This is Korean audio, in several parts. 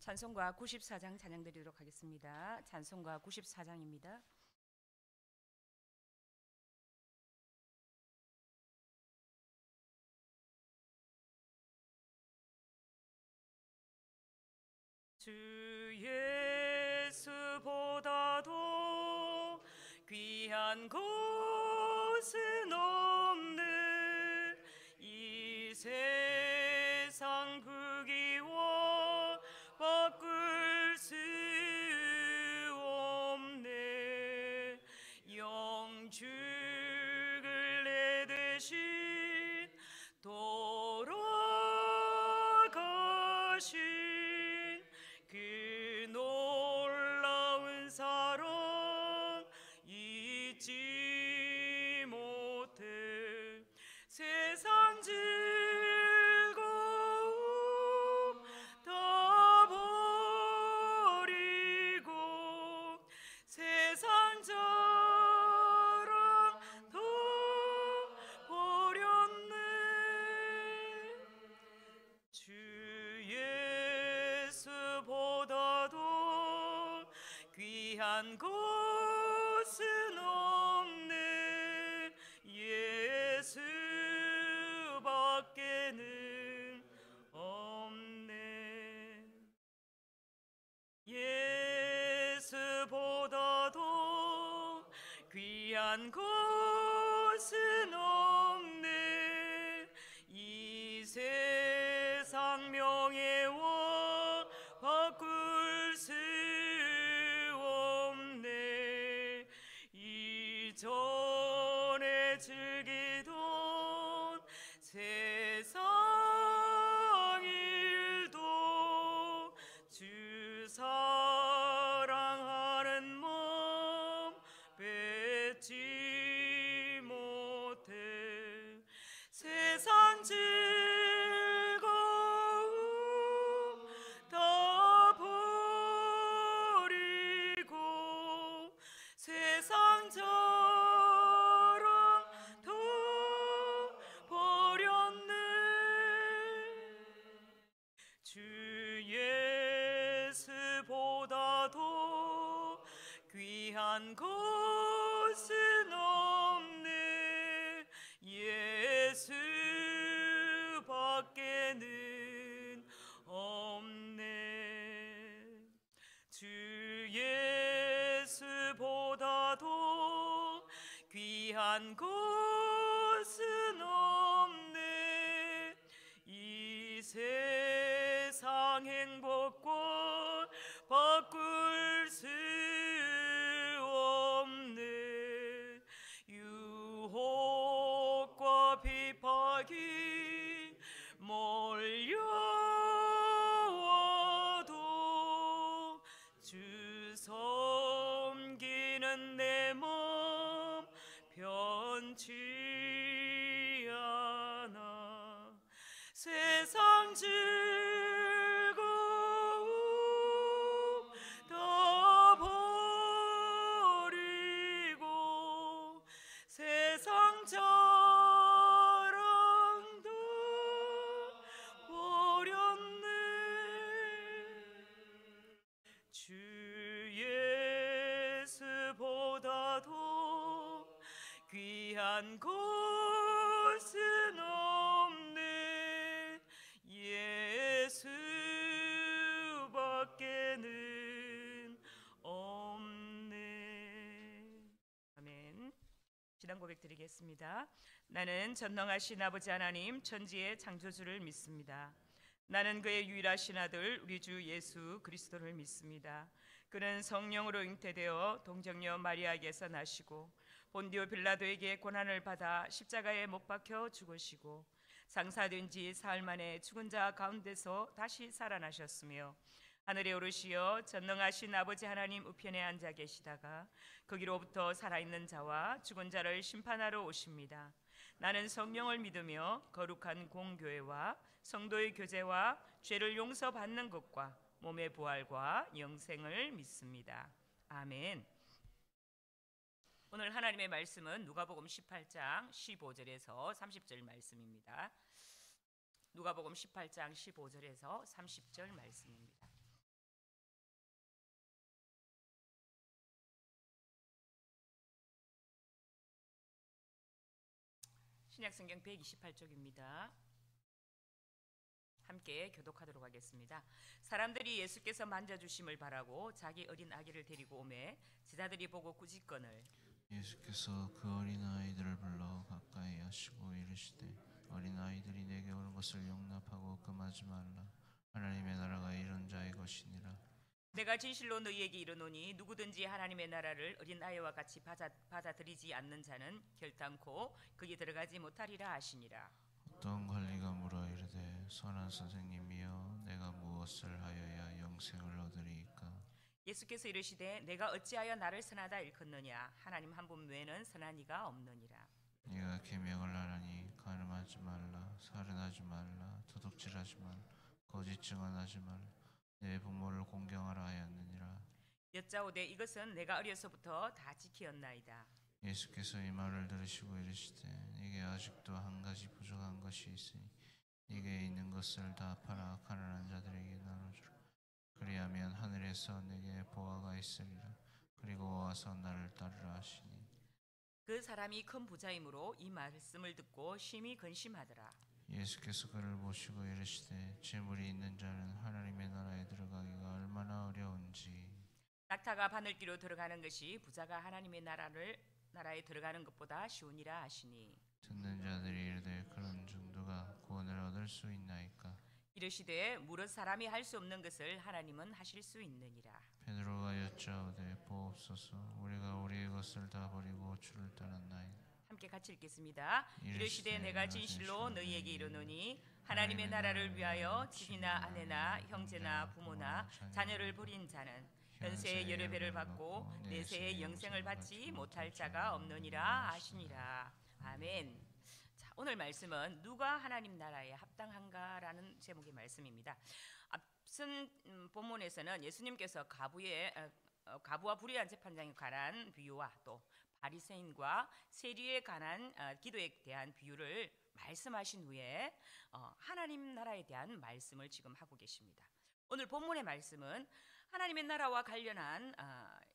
찬송가 94장 찬양 드리도록 하겠습니다. 찬송가 94장입니다. 주 예수보다도 귀한 곳은 없네. 이 세상 부귀와 바꿀 수 없네. 영주를 내 대신 돌아가신 그 놀라운 사랑 잊지 못해. 세상 즐거움 다 버리고 세상 자랑 다 버렸네. 주 예수보다도 귀한 곳은 없네. 예수밖에는 없네. 예수보다도 귀한 곳은 없네. 이 세상 명예와 바꿀 수 없네. 이전에 즐기던 세상 일도 주 사랑하는 마음 뺏지 못해. 세상 즐거움 다 버리고 세상 자랑 다 버렸네. 주 예수보다도 귀한 곳은 없네. 예수밖에는 없네. 주 예수보다도 귀한 곳은 없네. 이 세상 행복과 바꿀 수 없네. 유혹과 비박이 몰려와도 주 섬기는 내 마음 변치 않아. 세상 즐거움 다 버리고 세상 자랑도 버렸네. 주 예수보다도 귀한 곳은 없네. 예수밖에는 없네. 아멘. 기도 고백 드리겠습니다. 나는 전능하신 아버지 하나님 천지의 창조주를 믿습니다. 나는 그의 유일하신 아들 우리 주 예수 그리스도를 믿습니다. 그는 성령으로 잉태되어 동정녀 마리아에게서 나시고 본디오 빌라도에게 고난을 받아 십자가에 못 박혀 죽으시고 장사된 지 사흘 만에 죽은 자 가운데서 다시 살아나셨으며 하늘에 오르시어 전능하신 아버지 하나님 우편에 앉아 계시다가 거기로부터 살아있는 자와 죽은 자를 심판하러 오십니다. 나는 성령을 믿으며 거룩한 공교회와 성도의 교제와 죄를 용서받는 것과 몸의 부활과 영생을 믿습니다. 아멘. 오늘 하나님의 말씀은 누가복음 18장 15절에서 30절 말씀입니다. 누가복음 18장 15절에서 30절 말씀입니다. 신약성경 128쪽입니다. 함께 교독하도록 하겠습니다. 사람들이 예수께서 만져주심을 바라고 자기 어린 아기를 데리고 오매 제자들이 보고 꾸짖거늘 예수께서 그 어린 아이들을 불러 가까이 하시고 이르시되 어린 아이들이 내게 오는 것을 용납하고 금하지 말라. 하나님의 나라가 이런 자의 것이니라. 내가 진실로 너희에게 이르노니 누구든지 하나님의 나라를 어린 아이와 같이 받아들이지 않는 자는 결단코 거기 들어가지 못하리라 하시니라. 어떤 관리가 물어 이르되 선한 선생님이여 내가 무엇을 하여야 영생을 얻으리이까? 예수께서 이르시되 내가 어찌하여 나를 선하다 일컫느냐 하나님 한 분 외에는 선한 이가 없느니라. 네가 계명을 하라니 간음하지 말라, 살인하지 말라, 도둑질하지 말라, 거짓 증언하지 말라, 내 부모를 공경하라 하였느니라. 여짜오되 이것은 내가 어려서부터 다 지키었나이다. 예수께서 이 말을 들으시고 이르시되 네게 아직도 한 가지 부족한 것이 있으니 네게 있는 것을 다 팔아 가난한 자들에게 나눠주라. 그리하면 하늘에서 내게 보화가 있으리라. 그리고 와서 나를 따르라 하시니 그 사람이 큰 부자이므로 이 말씀을 듣고 심히 근심하더라. 예수께서 그를 보시고 이르시되 재물이 있는 자는 하나님의 나라에 들어가기가 얼마나 어려운지. 낙타가 바늘귀로 들어가는 것이 부자가 하나님의 나라에 들어가는 것보다 쉬우니라 하시니 듣는 자들이 이르되 그런 정도가 구원을 얻을 수 있나이까? 이르시되 무릇 사람이 할 수 없는 것을 하나님은 하실 수 있느니라. 베드로가 여짜오되 보옵소서 우리가 우리의 것을 다 버리고 주를 따랐나이다. 함께 같이 읽겠습니다. 이르시되 내가 진실로 너희에게 이르노니 하나님의 나라를 위하여 집이나 아내나 형제나 부모나 자녀를 버린 자는 현세의 여러 배를 받고 내세의 영생을 받지 못할 자가 없느니라 하시니라. 아멘. 자, 오늘 말씀은 누가 하나님 나라에 합당한가라는 제목의 말씀입니다. 앞선 본문에서는 예수님께서 가부와 불의한 재판장에 관한 비유와 또 바리새인과 세리에 관한 기도에 대한 비유를 말씀하신 후에 하나님 나라에 대한 말씀을 지금 하고 계십니다. 오늘 본문의 말씀은 하나님의 나라와 관련한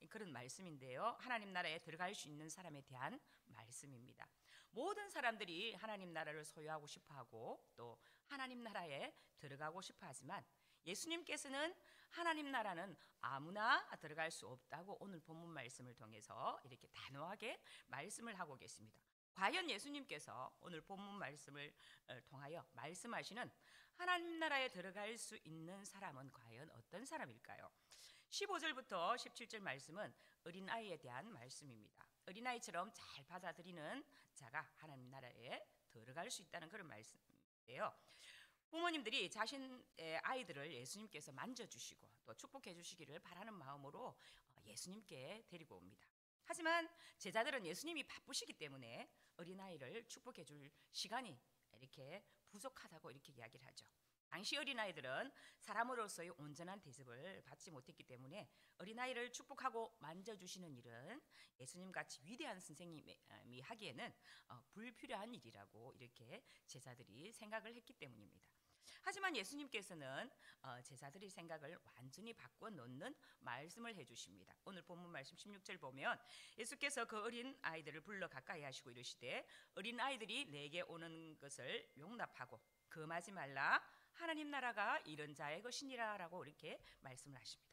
그런 말씀인데요. 하나님 나라에 들어갈 수 있는 사람에 대한 말씀입니다. 모든 사람들이 하나님 나라를 소유하고 싶어하고 또 하나님 나라에 들어가고 싶어하지만 예수님께서는 하나님 나라는 아무나 들어갈 수 없다고 오늘 본문 말씀을 통해서 이렇게 단호하게 말씀을 하고 계십니다. 과연 예수님께서 오늘 본문 말씀을 통하여 말씀하시는 하나님 나라에 들어갈 수 있는 사람은 과연 어떤 사람일까요? 15절부터 17절 말씀은 어린아이에 대한 말씀입니다. 어린아이처럼 잘 받아들이는 자가 하나님 나라에 들어갈 수 있다는 그런 말씀인데요. 부모님들이 자신의 아이들을 예수님께서 만져주시고 또 축복해 주시기를 바라는 마음으로 예수님께 데리고 옵니다. 하지만 제자들은 예수님이 바쁘시기 때문에 어린아이를 축복해 줄 시간이 이렇게 부족하다고 이렇게 이야기를 하죠. 당시 어린아이들은 사람으로서의 온전한 대접을 받지 못했기 때문에 어린아이를 축복하고 만져주시는 일은 예수님같이 위대한 선생님이 하기에는 불필요한 일이라고 이렇게 제자들이 생각을 했기 때문입니다. 하지만 예수님께서는 제자들의 생각을 완전히 바꿔놓는 말씀을 해주십니다. 오늘 본문 말씀 16절 보면 예수께서 그 어린 아이들을 불러 가까이 하시고 이르시되 어린 아이들이 내게 오는 것을 용납하고 금하지 말라. 하나님 나라가 이런 자의 것이니라 라고 이렇게 말씀을 하십니다.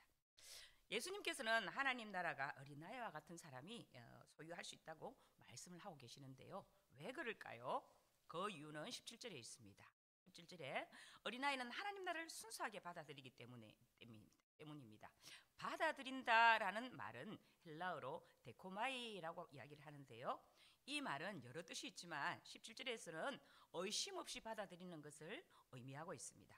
예수님께서는 하나님 나라가 어린아이와 같은 사람이 소유할 수 있다고 말씀을 하고 계시는데요. 왜 그럴까요? 그 이유는 17절에 있습니다. 17절에 어린아이는 하나님 나라를 순수하게 받아들이기 때문입니다. 받아들인다라는 말은 헬라어로 데코마이라고 이야기를 하는데요. 이 말은 여러 뜻이 있지만 17절에서는 의심 없이 받아들이는 것을 의미하고 있습니다.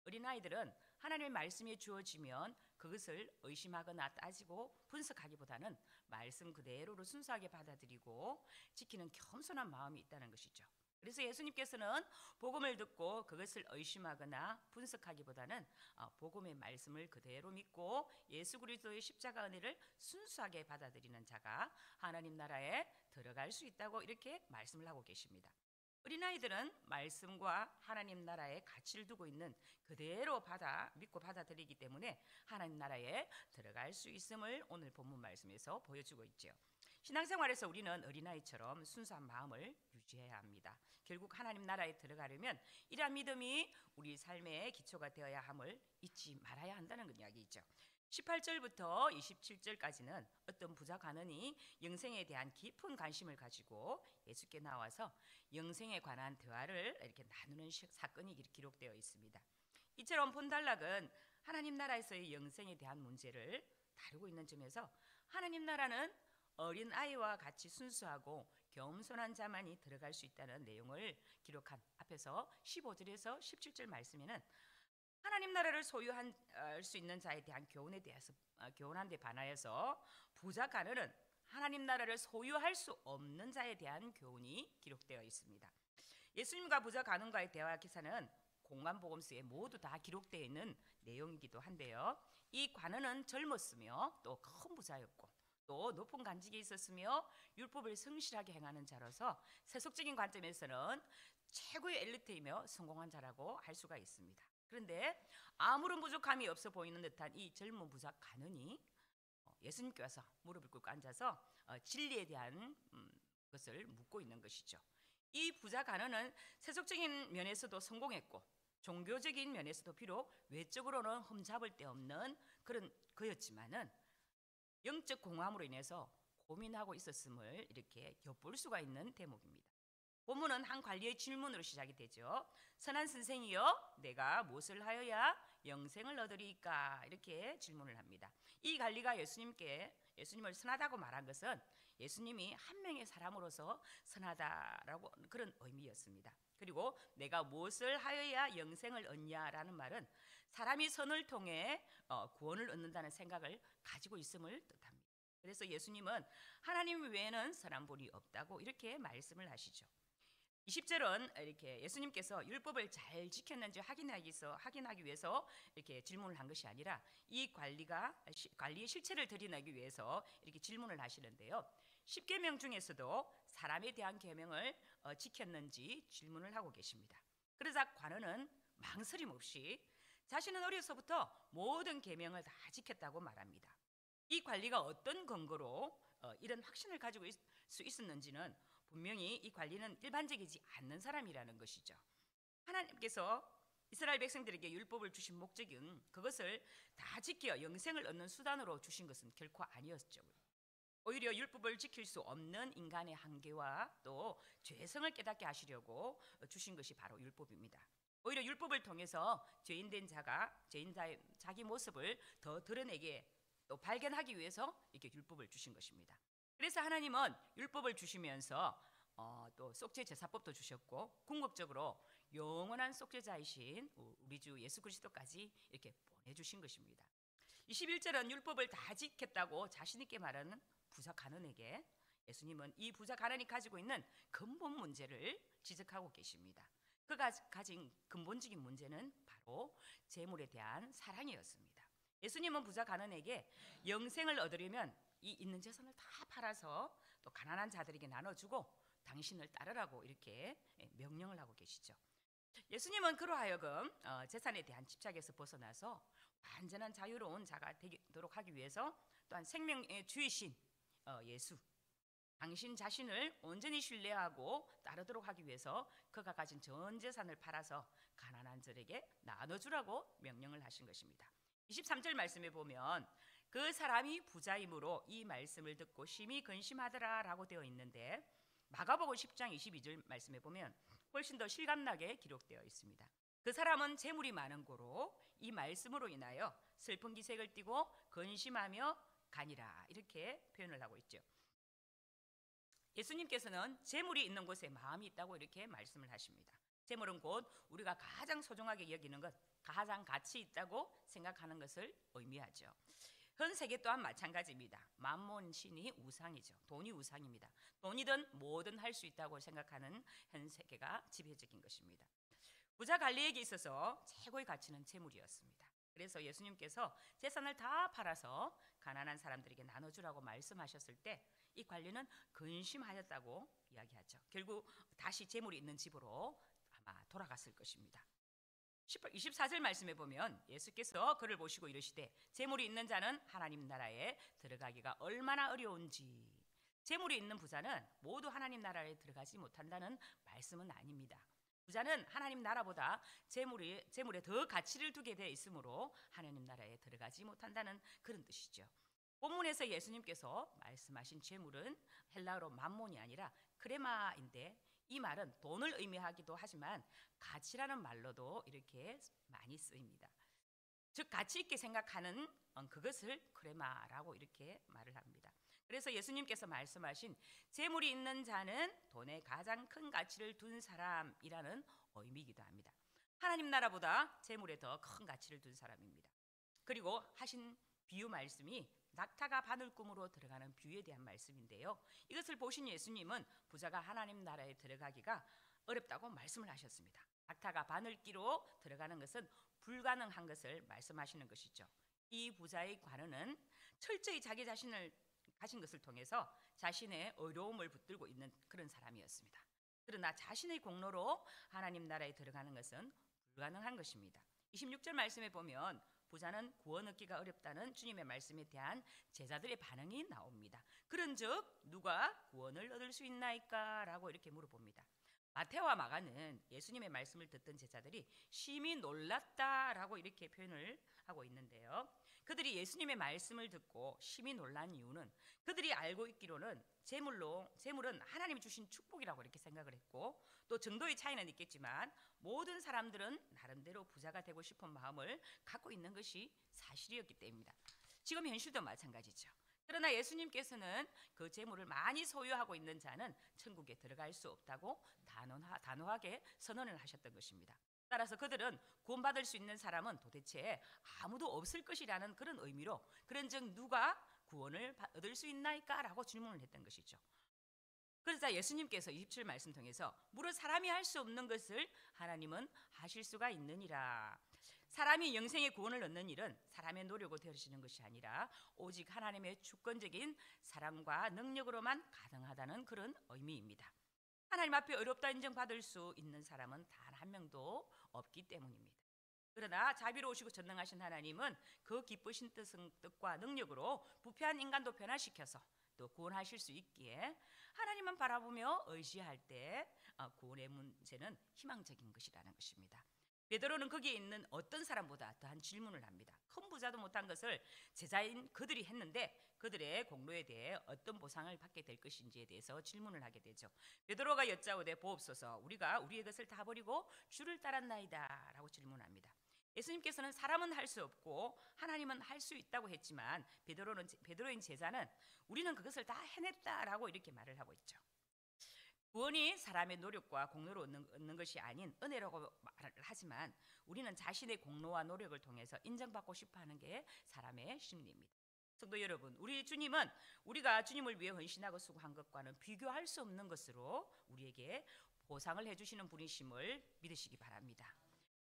어린아이들은 하나님의 말씀이 주어지면 그것을 의심하거나 따지고 분석하기보다는 말씀 그대로를 순수하게 받아들이고 지키는 겸손한 마음이 있다는 것이죠. 그래서 예수님께서는 복음을 듣고 그것을 의심하거나 분석하기보다는 복음의 말씀을 그대로 믿고 예수 그리스도의 십자가 은혜를 순수하게 받아들이는 자가 하나님 나라에 들어갈 수 있다고 이렇게 말씀을 하고 계십니다. 어린아이들은 말씀과 하나님 나라에 가치를 두고 있는 그대로 믿고 받아들이기 때문에 하나님 나라에 들어갈 수 있음을 오늘 본문 말씀에서 보여주고 있죠. 신앙생활에서 우리는 어린아이처럼 순수한 마음을 유지해야 합니다. 결국 하나님 나라에 들어가려면 이러한 믿음이 우리 삶의 기초가 되어야 함을 잊지 말아야 한다는 이야기죠. 18절부터 27절까지는 어떤 부자 간원이 영생에 대한 깊은 관심을 가지고 예수께 나와서 영생에 관한 대화를 이렇게 나누는 사건이 기록되어 있습니다. 이처럼 본달락은 하나님 나라에서의 영생에 대한 문제를 다루고 있는 점에서 하나님 나라는 어린 아이와 같이 순수하고 겸손한 자만이 들어갈 수 있다는 내용을 기록한 앞에서 15절에서 17절 말씀에는 하나님 나라를 소유할 수 있는 자에 대한 교훈에 대해서 교훈한 데 반하여서 부자 간원은 하나님 나라를 소유할 수 없는 자에 대한 교훈이 기록되어 있습니다. 예수님과 부자 간원과의 대화 기사는 공관복음서에 모두 다 기록되어 있는 내용이기도 한데요. 이 관원은 젊었으며 또 큰 부자였고 또 높은 간직이 있었으며 율법을 성실하게 행하는 자로서 세속적인 관점에서는 최고의 엘리트이며 성공한 자라고 할 수가 있습니다. 그런데 아무런 부족함이 없어 보이는 듯한 이 젊은 부자 간원이 예수님께서 무릎을 꿇고 앉아서 진리에 대한 것을 묻고 있는 것이죠. 이 부자 간원은 세속적인 면에서도 성공했고 종교적인 면에서도 비록 외적으로는 흠잡을 데 없는 그런 그였지만은 영적 공허함으로 인해서 고민하고 있었음을 이렇게 엿볼 수가 있는 대목입니다. 본문은 한 관리의 질문으로 시작이 되죠. 선한 선생이여, 내가 무엇을 하여야 영생을 얻으리까? 이렇게 질문을 합니다. 이 관리가 예수님을 선하다고 말한 것은 예수님이 한 명의 사람으로서 선하다라고 그런 의미였습니다. 그리고 내가 무엇을 하여야 영생을 얻냐라는 말은 사람이 선을 통해 구원을 얻는다는 생각을 가지고 있음을 뜻합니다. 그래서 예수님은 하나님 외에는 선한 분이 없다고 이렇게 말씀을 하시죠. 20절은 이렇게 예수님께서 율법을 잘 지켰는지 확인하기 위해서 이렇게 질문을 한 것이 아니라 이 관리의 실체를 드러내기 위해서 이렇게 질문을 하시는데요. 10계명 중에서도 사람에 대한 계명을 지켰는지 질문을 하고 계십니다. 그러자 관원은 망설임 없이 자신은 어려서부터 모든 계명을 다 지켰다고 말합니다. 이 관리가 어떤 근거로 이런 확신을 가지고 수 있었는지는 분명히 이 관리는 일반적이지 않는 사람이라는 것이죠. 하나님께서 이스라엘 백성들에게 율법을 주신 목적은 그것을 다 지켜 영생을 얻는 수단으로 주신 것은 결코 아니었죠. 오히려 율법을 지킬 수 없는 인간의 한계와 또 죄성을 깨닫게 하시려고 주신 것이 바로 율법입니다. 오히려 율법을 통해서 죄인된 죄인자의 자기 모습을 더 드러내게 또 발견하기 위해서 이렇게 율법을 주신 것입니다. 그래서 하나님은 율법을 주시면서 또 속죄 제사법도 주셨고 궁극적으로 영원한 속죄자이신 우리 주 예수 그리스도까지 이렇게 보내주신 것입니다. 21절은 율법을 다 지켰다고 자신 있게 말하는 부자 간원에게 예수님은 이 부자 간원이 가지고 있는 근본 문제를 지적하고 계십니다. 그가 가진 근본적인 문제는 바로 재물에 대한 사랑이었습니다. 예수님은 부자 간원에게 영생을 얻으려면 이 있는 재산을 다 팔아서 또 가난한 자들에게 나눠주고 당신을 따르라고 이렇게 명령을 하고 계시죠. 예수님은 그로 하여금 재산에 대한 집착에서 벗어나서 완전한 자유로운 자가 되도록 하기 위해서 또한 생명의 주이신 예수 당신 자신을 온전히 신뢰하고 따르도록 하기 위해서 그가 가진 전 재산을 팔아서 가난한 자에게 나눠주라고 명령을 하신 것입니다. 23절 말씀에 보면 그 사람이 부자이므로 이 말씀을 듣고 심히 근심하더라 라고 되어 있는데 마가복음 10장 22절 말씀에 보면 훨씬 더 실감나게 기록되어 있습니다. 그 사람은 재물이 많은 고로 이 말씀으로 인하여 슬픈 기색을 띠고 근심하며 가니라 이렇게 표현을 하고 있죠. 예수님께서는 재물이 있는 곳에 마음이 있다고 이렇게 말씀을 하십니다. 재물은 곧 우리가 가장 소중하게 여기는 것, 가장 가치 있다고 생각하는 것을 의미하죠. 현 세계 또한 마찬가지입니다. 만몬 신이 우상이죠. 돈이 우상입니다. 돈이든 뭐든 할 수 있다고 생각하는 현 세계가 지배적인 것입니다. 부자 관리에게 있어서 최고의 가치는 재물이었습니다. 그래서 예수님께서 재산을 다 팔아서 가난한 사람들에게 나눠주라고 말씀하셨을 때 이 관리는 근심하였다고 이야기하죠. 결국 다시 재물이 있는 집으로 아마 돌아갔을 것입니다. 24절 말씀에 보면 예수께서 그를 보시고 이르시되 재물이 있는 자는 하나님 나라에 들어가기가 얼마나 어려운지 재물이 있는 부자는 모두 하나님 나라에 들어가지 못한다는 말씀은 아닙니다. 부자는 하나님 나라보다 재물에 더 가치를 두게 돼 있으므로 하나님 나라에 들어가지 못한다는 그런 뜻이죠. 본문에서 예수님께서 말씀하신 재물은 헬라어로 맘몬이 아니라 크레마인데, 이 말은 돈을 의미하기도 하지만 가치라는 말로도 이렇게 많이 쓰입니다. 즉 가치 있게 생각하는 그것을 크레마라고 이렇게 말을 합니다. 그래서 예수님께서 말씀하신 재물이 있는 자는 돈에 가장 큰 가치를 둔 사람이라는 의미이기도 합니다. 하나님 나라보다 재물에 더 큰 가치를 둔 사람입니다. 그리고 하신 비유 말씀이 낙타가 바늘꿈으로 들어가는 비유에 대한 말씀인데요. 이것을 보신 예수님은 부자가 하나님 나라에 들어가기가 어렵다고 말씀을 하셨습니다. 낙타가 바늘기로 들어가는 것은 불가능한 것을 말씀하시는 것이죠. 이 부자의 관원은 철저히 자기 자신을 가진 것을 통해서 자신의 어려움을 붙들고 있는 그런 사람이었습니다. 그러나 자신의 공로로 하나님 나라에 들어가는 것은 불가능한 것입니다. 26절 말씀에 보면 부자는 구원 얻기가 어렵다는 주님의 말씀에 대한 제자들의 반응이 나옵니다. 그런즉 누가 구원을 얻을 수 있나이까? 라고 이렇게 물어봅니다. 마태와 마가는 예수님의 말씀을 듣던 제자들이 심히 놀랐다라고 이렇게 표현을 하고 있는데요. 그들이 예수님의 말씀을 듣고 심히 놀란 이유는 그들이 알고 있기로는 재물은 하나님이 주신 축복이라고 이렇게 생각을 했고, 또 정도의 차이는 있겠지만 모든 사람들은 나름대로 부자가 되고 싶은 마음을 갖고 있는 것이 사실이었기 때문입니다. 지금 현실도 마찬가지죠. 그러나 예수님께서는 그 재물을 많이 소유하고 있는 자는 천국에 들어갈 수 없다고 단호하게 선언을 하셨던 것입니다. 따라서 그들은 구원받을 수 있는 사람은 도대체 아무도 없을 것이라는 그런 의미로 그런즉 누가 구원을 얻을 수 있나이까? 라고 질문을 했던 것이죠. 그러자 예수님께서 27 말씀 통해서 무릇 사람이 할 수 없는 것을 하나님은 하실 수가 있느니라. 사람이 영생의 구원을 얻는 일은 사람의 노력으로 되어지는 것이 아니라 오직 하나님의 주권적인 사랑과 능력으로만 가능하다는 그런 의미입니다. 하나님 앞에 어렵다 인정받을 수 있는 사람은 단 한 명도 없기 때문입니다. 그러나 자비로우시고 전능하신 하나님은 그 기쁘신 뜻과 능력으로 부패한 인간도 변화시켜서 또 구원하실 수 있기에 하나님만 바라보며 의지할 때 구원의 문제는 희망적인 것이라는 것입니다. 베드로는 거기에 있는 어떤 사람보다 더한 질문을 합니다. 큰 부자도 못한 것을 제자인 그들이 했는데 그들의 공로에 대해 어떤 보상을 받게 될 것인지에 대해서 질문을 하게 되죠. 베드로가 여짜오되 보옵소서, 우리가 우리의 것을 다 버리고 주를 따랐나이다 라고 질문합니다. 예수님께서는 사람은 할 수 없고 하나님은 할 수 있다고 했지만 베드로인 제자는 우리는 그것을 다 해냈다라고 이렇게 말을 하고 있죠. 구원이 사람의 노력과 공로로 얻는 것이 아닌 은혜라고 말을 하지만 우리는 자신의 공로와 노력을 통해서 인정받고 싶어하는 게 사람의 심리입니다. 성도 여러분, 우리 주님은 우리가 주님을 위해 헌신하고 수고한 것과는 비교할 수 없는 것으로 우리에게 보상을 해주시는 분이심을 믿으시기 바랍니다.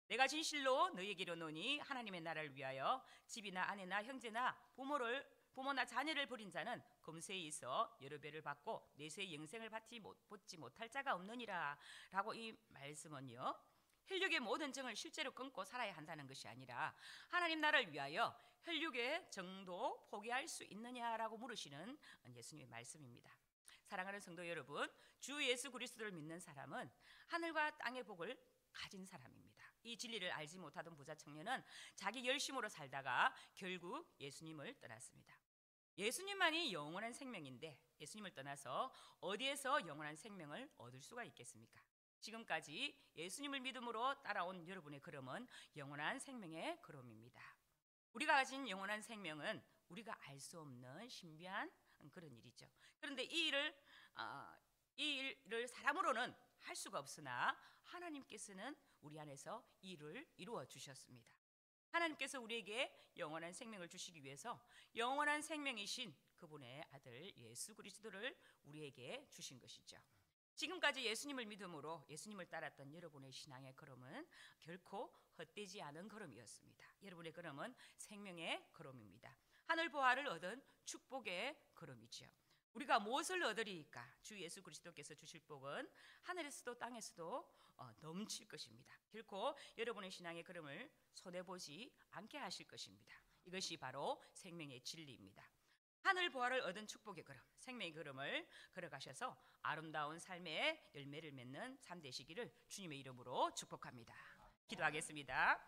내가 진실로 너희에게 이르노니 하나님의 나라를 위하여 집이나 아내나 형제나 부모나 자녀를 버린 자는 금세에 있어 여러 배를 받고 내세의 영생을 받지 못할 자가 없느니라 라고 이 말씀은요, 혈육의 모든 정을 실제로 끊고 살아야 한다는 것이 아니라 하나님 나라를 위하여 혈육의 정도 포기할 수 있느냐라고 물으시는 예수님의 말씀입니다. 사랑하는 성도 여러분, 주 예수 그리스도를 믿는 사람은 하늘과 땅의 복을 가진 사람입니다. 이 진리를 알지 못하던 부자 청년은 자기 열심으로 살다가 결국 예수님을 떠났습니다. 예수님만이 영원한 생명인데 예수님을 떠나서 어디에서 영원한 생명을 얻을 수가 있겠습니까? 지금까지 예수님을 믿음으로 따라온 여러분의 걸음은 영원한 생명의 걸음입니다. 우리가 가진 영원한 생명은 우리가 알 수 없는 신비한 그런 일이죠. 그런데 이 일을 사람으로는 할 수가 없으나 하나님께서는 우리 안에서 이 일을 이루어 주셨습니다. 하나님께서 우리에게 영원한 생명을 주시기 위해서 영원한 생명이신 그분의 아들 예수 그리스도를 우리에게 주신 것이죠. 지금까지 예수님을 믿음으로 예수님을 따랐던 여러분의 신앙의 걸음은 결코 헛되지 않은 걸음이었습니다. 여러분의 걸음은 생명의 걸음입니다. 하늘 보화를 얻은 축복의 걸음이죠. 우리가 무엇을 얻으리이까? 주 예수 그리스도께서 주실 복은 하늘에서도 땅에서도 넘칠 것입니다. 결코 여러분의 신앙의 걸음을 손해보지 않게 하실 것입니다. 이것이 바로 생명의 진리입니다. 하늘 보화를 얻은 축복의 걸음, 생명의 걸음을 걸어가셔서 아름다운 삶의 열매를 맺는 삶 되시기를 주님의 이름으로 축복합니다. 기도하겠습니다.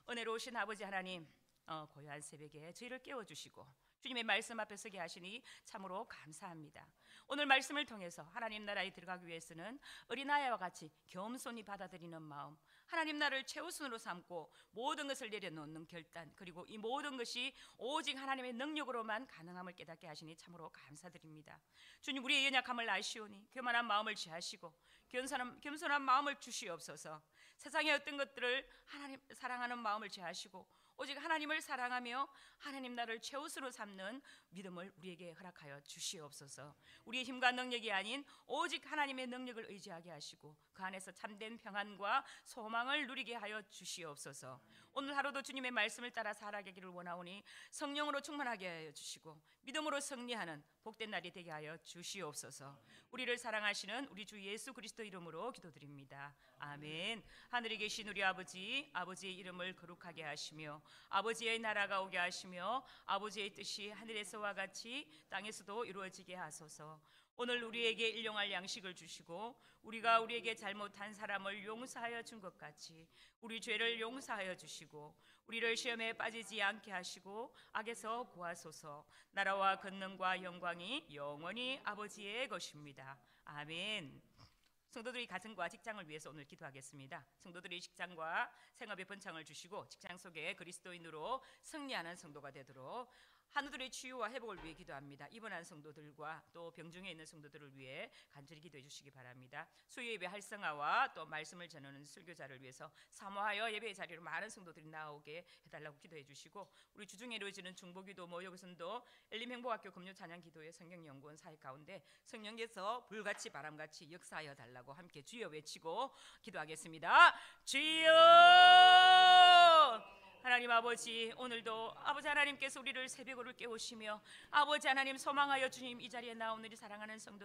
은혜로우신 아버지 하나님, 고요한 새벽에 저희를 깨워주시고 주님의 말씀 앞에 서게 하시니 참으로 감사합니다. 오늘 말씀을 통해서 하나님 나라에 들어가기 위해서는 어린아이와 같이 겸손히 받아들이는 마음, 하나님 나라를 최우선으로 삼고 모든 것을 내려놓는 결단, 그리고 이 모든 것이 오직 하나님의 능력으로만 가능함을 깨닫게 하시니 참으로 감사드립니다. 주님, 우리의 연약함을 아시오니 교만한 마음을 취하시고 겸손한 마음을 주시옵소서. 세상의 어떤 것들을 하나님 사랑하는 마음을 취하시고 오직 하나님을 사랑하며 하나님 나라를 최우선으로 삼는 믿음을 우리에게 허락하여 주시옵소서. 우리의 힘과 능력이 아닌 오직 하나님의 능력을 의지하게 하시고 그 안에서 참된 평안과 소망을 누리게 하여 주시옵소서. 오늘 하루도 주님의 말씀을 따라 살아가기를 원하오니 성령으로 충만하게 하여 주시고 믿음으로 승리하는 복된 날이 되게 하여 주시옵소서. 우리를 사랑하시는 우리 주 예수 그리스도 이름으로 기도드립니다. 아멘. 하늘에 계신 우리 아버지, 아버지의 이름을 거룩하게 하시며 아버지의 나라가 오게 하시며 아버지의 뜻이 하늘에서와 같이 땅에서도 이루어지게 하소서. 오늘 우리에게 일용할 양식을 주시고 우리가 우리에게 잘못한 사람을 용서하여 준 것 같이 우리 죄를 용서하여 주시고 우리를 시험에 빠지지 않게 하시고 악에서 구하소서. 나라와 권능과 영광이 영원히 아버지의 것입니다. 아멘. 성도들이 가정과 직장을 위해서 오늘 기도하겠습니다. 성도들이 직장과 생업에 번창을 주시고 직장 속에 그리스도인으로 승리하는 성도가 되도록 하늘의 치유와 회복을 위해 기도합니다. 입원한 성도들과 또 병중에 있는 성도들을 위해 간절히 기도해 주시기 바랍니다. 수요 예배 활성화와 또 말씀을 전하는 설교자를 위해서 사모하여 예배의 자리로 많은 성도들이 나오게 해달라고 기도해 주시고 우리 주중에 이루어지는 중보기도 모욕선도 엘림행복학교 금요 찬양기도회 성경연구원 사회 가운데 성령께서 불같이 바람같이 역사하여 달라고 함께 주여 외치고 기도하겠습니다. 주여! 하나님 아버지, 오늘도 아버지 하나님께서 우리를 새벽으로 깨우시며 아버지 하나님 소망하여 주님 이 자리에 나온 우리 사랑하는 성도